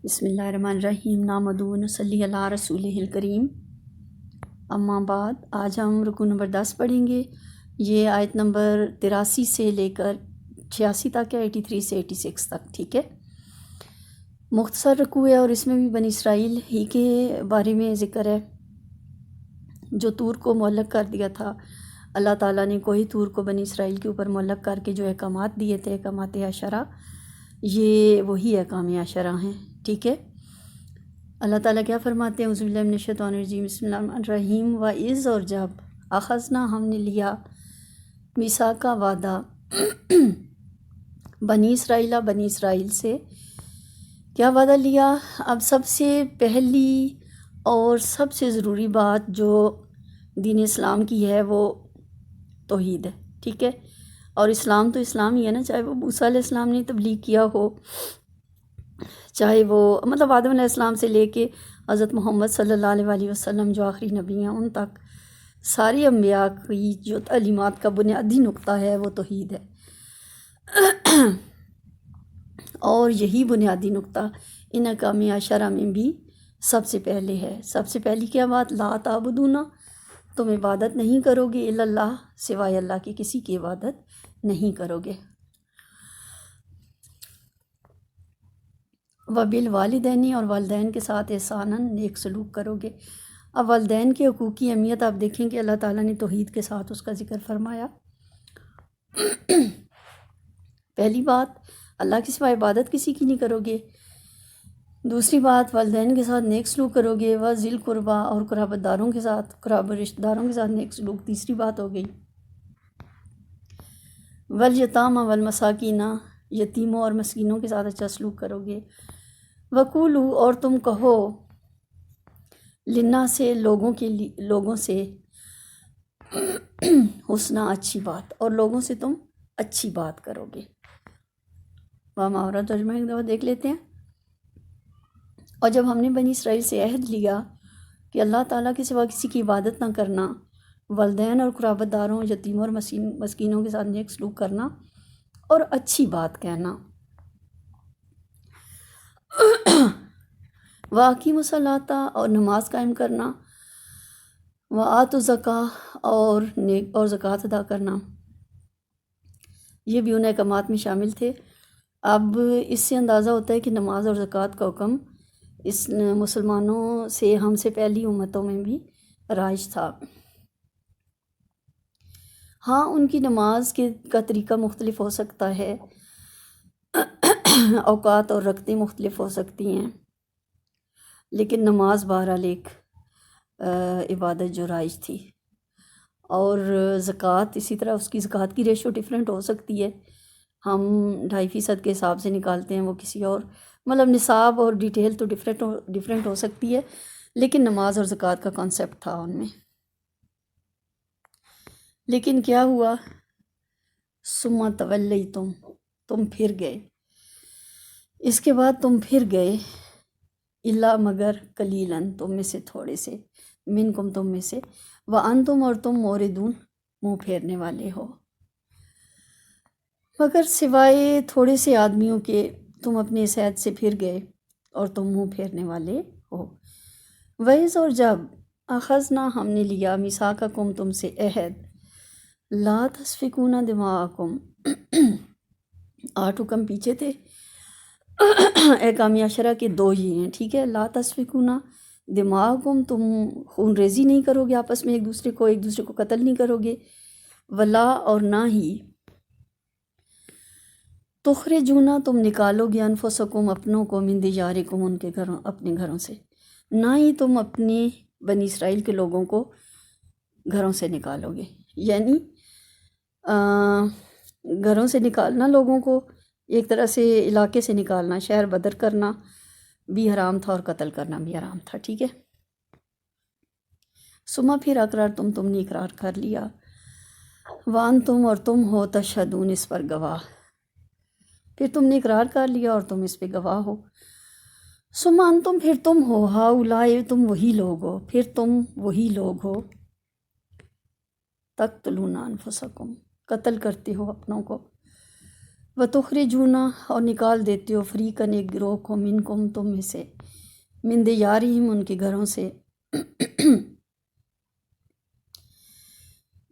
بسم اللہ الرحمن الرحیم نحمدہ و نصلی علی رسولہ الکریم اما بعد آج ہم رکوع نمبر 10 پڑھیں گے۔ یہ آیت نمبر 83 سے لے کر 86 تک ہے، 83 سے 86 تک، ٹھیک ہے۔ مختصر رکوع ہے اور اس میں بھی بنی اسرائیل ہی کے بارے میں ذکر ہے جو طور کو معلق کر دیا تھا۔ اللہ تعالیٰ نے کوئی طور کو بنی اسرائیل کے اوپر معلق کر کے جو احکامات دیے تھے، احکامات عشرہ، یہ وہی احکام عشرہ ہیں، ٹھیک ہے۔ اللہ تعالیٰ کیا فرماتے ہیں؟ اعوذ باللہ من الشیطان الرجیم، بسم اللہ الرحمن الرحیم۔ وَإِذْ، اور جب، اخذنا، ہم نے لیا، میثاق کا وعدہ، بنی اسرائیل سے کیا وعدہ لیا؟ اب سب سے پہلی اور سب سے ضروری بات جو دین اسلام کی ہے وہ توحید ہے، ٹھیک ہے۔ اور اسلام تو اسلام ہی ہے نا، چاہے وہ موسیٰ علیہ السلام نے تبلیغ کیا ہو، چاہے وہ مطلب آدم علیہ السلام سے لے کے حضرت محمد صلی اللہ علیہ وآلہ وسلم جو آخری نبی ہیں ان تک ساری انبیاء کی جو تعلیمات کا بنیادی نقطہ ہے وہ توحید ہے، اور یہی بنیادی نقطہ ان احکام عشرہ میں بھی سب سے پہلے ہے۔ سب سے پہلی کیا بات؟ لا تعبدون، تم عبادت نہیں کرو گے، الا اللہ، سوائے اللہ کی کسی کی عبادت نہیں کرو گے۔ وبالوالدین، اور والدین کے ساتھ احساناً، نیک سلوک کرو گے۔ اب والدین کے حقوق کی اہمیت آپ دیکھیں کہ اللہ تعالیٰ نے توحید کے ساتھ اس کا ذکر فرمایا۔ پہلی بات، اللہ کے سوا عبادت کسی کی نہیں کرو گے۔ دوسری بات، والدین کے ساتھ نیک سلوک کرو گے۔ وذی القربیٰ، اور قرابت داروں کے ساتھ، قرابت رشتہ داروں کے ساتھ نیک سلوک، تیسری بات ہو گئی۔ والیتامیٰ والمساکین، یتیموں اور مسکینوں کے ساتھ اچھا سلوک کرو گے۔ وقولوا، اور تم کہو، للناس، سے لوگوں سے، حسنا، اچھی بات، اور لوگوں سے تم اچھی بات کرو گے۔ اور ترجمہ ایک دفعہ دیکھ لیتے ہیں۔ اور جب ہم نے بنی اسرائیل سے عہد لیا کہ اللہ تعالیٰ کے سوا کسی کی عبادت نہ کرنا، والدین اور قرابت داروں، یتیموں اور مسکینوں کے ساتھ نیک سلوک کرنا اور اچھی بات کہنا، وَأَقِیمُوا الصَّلَاةَ، اور نماز قائم کرنا، وَآتُوا الزَّکاۃَ، اور زکوٰۃ ادا کرنا، یہ بھی ان احکامات میں شامل تھے۔ اب اس سے اندازہ ہوتا ہے کہ نماز اور زکوٰۃ کا حکم اس مسلمانوں سے، ہم سے پہلی امتوں میں بھی رائج تھا۔ ہاں، ان کی نماز کا طریقہ مختلف ہو سکتا ہے، اوقات اور رکعتیں مختلف ہو سکتی ہیں، لیکن نماز بہرحال ایک عبادت جو رائج تھی۔ اور زکوٰۃ اسی طرح، اس کی زکوٰۃ کی ریشو ڈیفرنٹ ہو سکتی ہے، ہم 2.5% کے حساب سے نکالتے ہیں، وہ کسی اور مطلب نصاب اور ڈیٹیل تو ڈیفرنٹ ہو سکتی ہے، لیکن نماز اور زکوٰۃ کا کانسیپٹ تھا ان میں۔ لیکن کیا ہوا؟ ثم تولیتم، تم پھر گئے، اس کے بعد تم پھر گئے، الا، مگر، قلیلاً، تم میں سے تھوڑے سے، منکم، تم میں سے، وانتم، اور تم، موردون، منہ پھیرنے والے ہو، مگر سوائے تھوڑے سے آدمیوں کے تم اپنے اس عہد سے پھر گئے اور تم منہ پھیرنے والے ہو۔ وَإِذْ، اور جب، اخذنا، ہم نے لیا، میثاقکم، تم سے عہد، لا تسفکون دماءکم، 8 حکم پیچھے تھے، احکام عشرہ کے 2 ہی ہیں، ٹھیک ہے۔ لا تسفکون دماءکم، تم خون ریزی نہیں کرو گے آپس میں، ایک دوسرے کو قتل نہیں کرو گے۔ ولا، اور نہ ہی، تخرجون، تم نکالو گے، انفسکم، اپنوں کو، من دیارکم، ان کے گھروں، اپنے گھروں سے، نہ ہی تم اپنے بنی اسرائیل کے لوگوں کو گھروں سے نکالو گے، یعنی گھروں سے نکالنا لوگوں کو، ایک طرح سے علاقے سے نکالنا، شہر بدر کرنا بھی حرام تھا اور قتل کرنا بھی حرام تھا، ٹھیک ہے۔ ثم، پھر، اقرار تم نے اقرار کر لیا، وانتم، اور تم ہو، تشہدون، اس پر گواہ، پھر تم نے اقرار کر لیا اور تم اس پہ گواہ ہو۔ ثم انتم، پھر تم ہو، ہؤلاء، تم وہی لوگ ہو، پھر تم وہی لوگ ہو، تقتلون انفسکم، قتل کرتے ہو اپنوں کو، وتخرجون اور نکال دیتے ہو فریقاً ایک گروہ کو منکم تم میں سے من دیارہم ان کے گھروں سے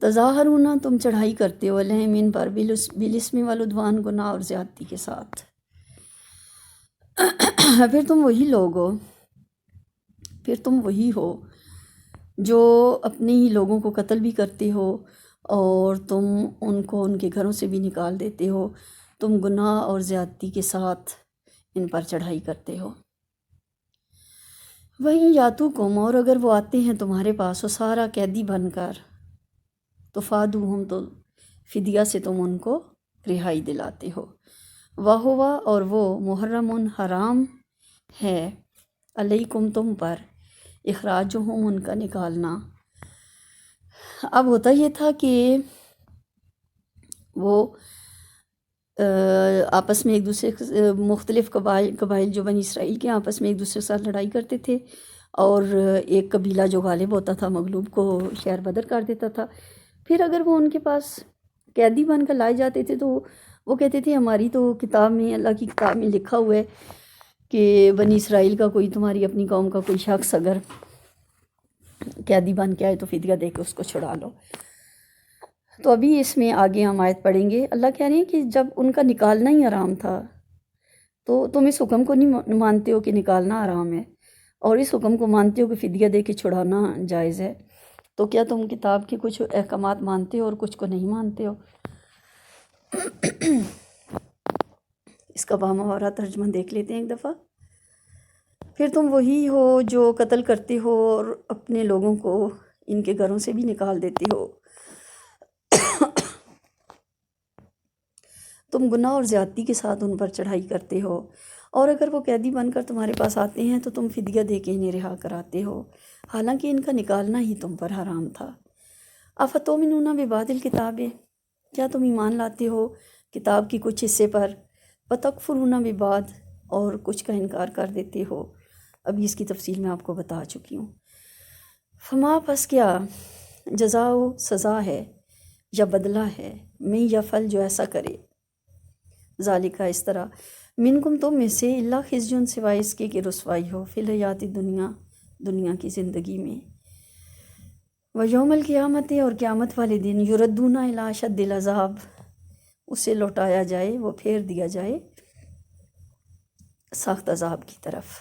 تظاہرون تم چڑھائی کرتے ہو علیہم ان پر بالاسم والعدوان گناہ اور زیادتی کے ساتھ پھر تم وہی ہو جو اپنے ہی لوگوں کو قتل بھی کرتے ہو اور تم ان کو ان کے گھروں سے بھی نکال دیتے ہو، تم گناہ اور زیادتی کے ساتھ ان پر چڑھائی کرتے ہو۔ وہیں یاتوکم اور اگر وہ آتے ہیں تمہارے پاس وہ سارا قیدی بن کر، تو فادوہم تو فدیہ سے تم ان کو رہائی دلاتے ہو۔ وہوا اور وہ محرم حرام ہے علیکم تم پر اخراجہم ان کا نکالنا۔ اب ہوتا یہ تھا کہ وہ آپس میں ایک دوسرے مختلف قبائل جو بنی اسرائیل کے آپس میں ایک دوسرے کے ساتھ لڑائی کرتے تھے، اور ایک قبیلہ جو غالب ہوتا تھا مغلوب کو شہر بدر کر دیتا تھا۔ پھر اگر وہ ان کے پاس قیدی بن کر لائے جاتے تھے تو وہ کہتے تھے ہماری تو کتاب میں، اللہ کی کتاب میں لکھا ہوا ہے کہ بنی اسرائیل کا کوئی، تمہاری اپنی قوم کا کوئی شخص اگر قیدی بن کے آئے تو فدیہ دے کے اس کو چھڑا لو۔ تو ابھی اس میں آگے ہم آیت پڑھیں گے، اللہ کہہ رہے ہیں کہ جب ان کا نکالنا ہی حرام تھا تو تم اس حکم کو نہیں مانتے ہو کہ نکالنا حرام ہے، اور اس حکم کو مانتے ہو کہ فدیہ دے کے چھڑانا جائز ہے، تو کیا تم کتاب کے کچھ احکامات مانتے ہو اور کچھ کو نہیں مانتے ہو؟ اس کا بامعنی ترجمہ دیکھ لیتے ہیں ایک دفعہ۔ پھر تم وہی ہو جو قتل کرتے ہو اور اپنے لوگوں کو ان کے گھروں سے بھی نکال دیتے ہو، تم گناہ اور زیادتی کے ساتھ ان پر چڑھائی کرتے ہو، اور اگر وہ قیدی بن کر تمہارے پاس آتے ہیں تو تم فدیہ دے کے انہیں رہا کراتے ہو، حالانکہ ان کا نکالنا ہی تم پر حرام تھا۔ افتؤمنون ببعض الکتاب، کیا تم ایمان لاتے ہو کتاب کی کچھ حصے پر، وتکفرون ببعض اور کچھ کا انکار کر دیتے ہو۔ ابھی اس کی تفصیل میں آپ کو بتا چکی ہوں۔ فما پس کیا جزاؤ سزا ہے یا بدلہ ہے، میں یفعل جو ایسا کرے، ذالکہ اس طرح، منکم تم میں سے، اللہ خزیٌ سوائے اس کے کہ رسوائی ہو، فی الحیات دنیا، دنیا کی زندگی میں، ویوم القیامت اور قیامت والے دن، یردون الی اشد العذاب، اسے لوٹایا جائے، وہ پھیر دیا جائے سخت عذاب کی طرف۔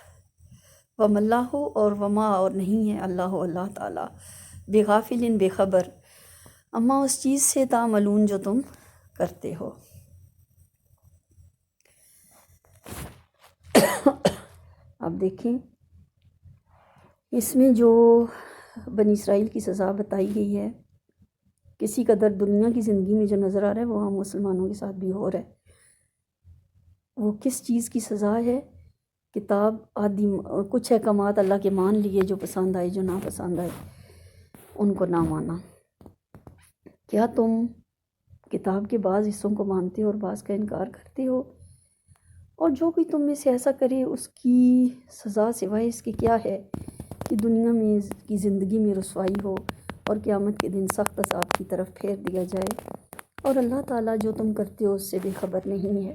وما اللہ اور وما اور نہیں ہے اللہ، اللہ تعالیٰ، بغافل بے خبر، اما اس چیز سے تعملون جو تم کرتے ہو۔ اب دیکھیں اس میں جو بنی اسرائیل کی سزا بتائی گئی ہے، کسی قدر دنیا کی زندگی میں جو نظر آ رہا ہے وہ ہم مسلمانوں کے ساتھ بھی ہو رہا ہے۔ وہ کس چیز کی سزا ہے؟ کتاب آدھی، کچھ احکامات اللہ کے مان لیے، جو پسند آئے جو نا پسند آئے ان کو نہ مانا۔ کیا تم کتاب کے بعض حصوں کو مانتے ہو اور بعض کا انکار کرتے ہو؟ اور جو کوئی تم میں سے ایسا کرے اس کی سزا سوائے اس کی کیا ہے کہ دنیا میں کی زندگی میں رسوائی ہو اور قیامت کے دن سخت عذاب کی طرف پھیر دیا جائے، اور اللہ تعالیٰ جو تم کرتے ہو اس سے بے خبر نہیں ہے۔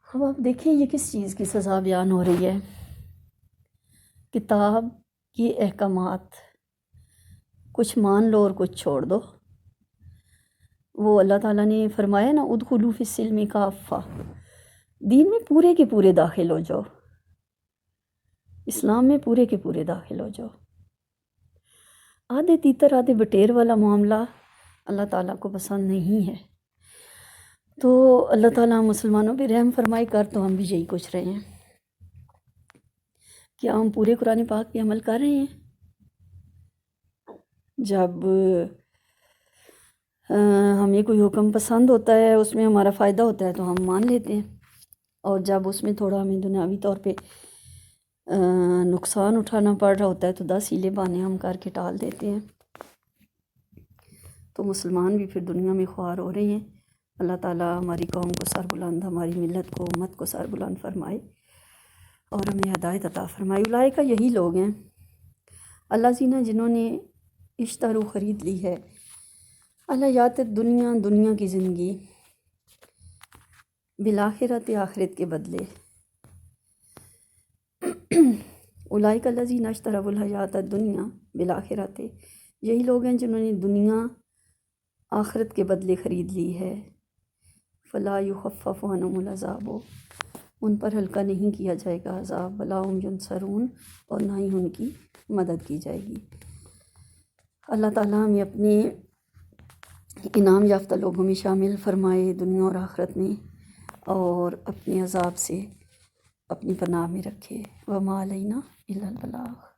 اب آپ دیکھیں یہ کس چیز کی سزا بیان ہو رہی ہے؟ کتاب کے احکامات کچھ مان لو اور کچھ چھوڑ دو۔ وہ اللہ تعالیٰ نے فرمایا نا، ادخلوا فی السلم کافہ، دین میں پورے کے پورے داخل ہو جاؤ، اسلام میں پورے کے پورے داخل ہو جاؤ۔ آدھے تیتر آدھے بٹیر والا معاملہ اللہ تعالیٰ کو پسند نہیں ہے۔ تو اللہ تعالیٰ مسلمانوں پہ رحم فرمائے، کر تو ہم بھی یہی کچھ رہے ہیں۔ کیا ہم پورے قرآن پاک پہ عمل کر رہے ہیں؟ جب ہمیں کوئی حکم پسند ہوتا ہے، اس میں ہمارا فائدہ ہوتا ہے تو ہم مان لیتے ہیں، اور جب اس میں تھوڑا ہمیں دنیاوی طور پہ نقصان اٹھانا پڑ رہا ہوتا ہے تو 10 ہیلے بہانے ہم کر کے ٹال دیتے ہیں۔ تو مسلمان بھی پھر دنیا میں خوار ہو رہے ہیں۔ اللہ تعالیٰ ہماری قوم کو سر بلند، ہماری ملت کو، امت کو سر بلند فرمائے اور ہمیں ہدایت عطا فرمائے۔ اولئک یہی لوگ ہیں، الذین جنہوں نے اشتروا خرید لی ہے، الحیات دنیا، دنیا کی زندگی، بالآخرت آخرت کے بدلے، اولئک الذین اشتروا الحیات الدنیا بالآخرت، یہی لوگ ہیں جنہوں نے دنیا آخرت کے بدلے خرید لی ہے۔ فلا یخفف عنہم العذاب، ان پر ہلکا نہیں کیا جائے گا عذاب، ولا هم ینصرون، اور نہ ہی ان کی مدد کی جائے گی۔ اللہ تعالیٰ ہمیں اپنے انعام یافتہ لوگوں میں شامل فرمائے دنیا اور آخرت میں، اور اپنے عذاب سے اپنی پناہ میں رکھے۔ وما علینا الا البلاغ۔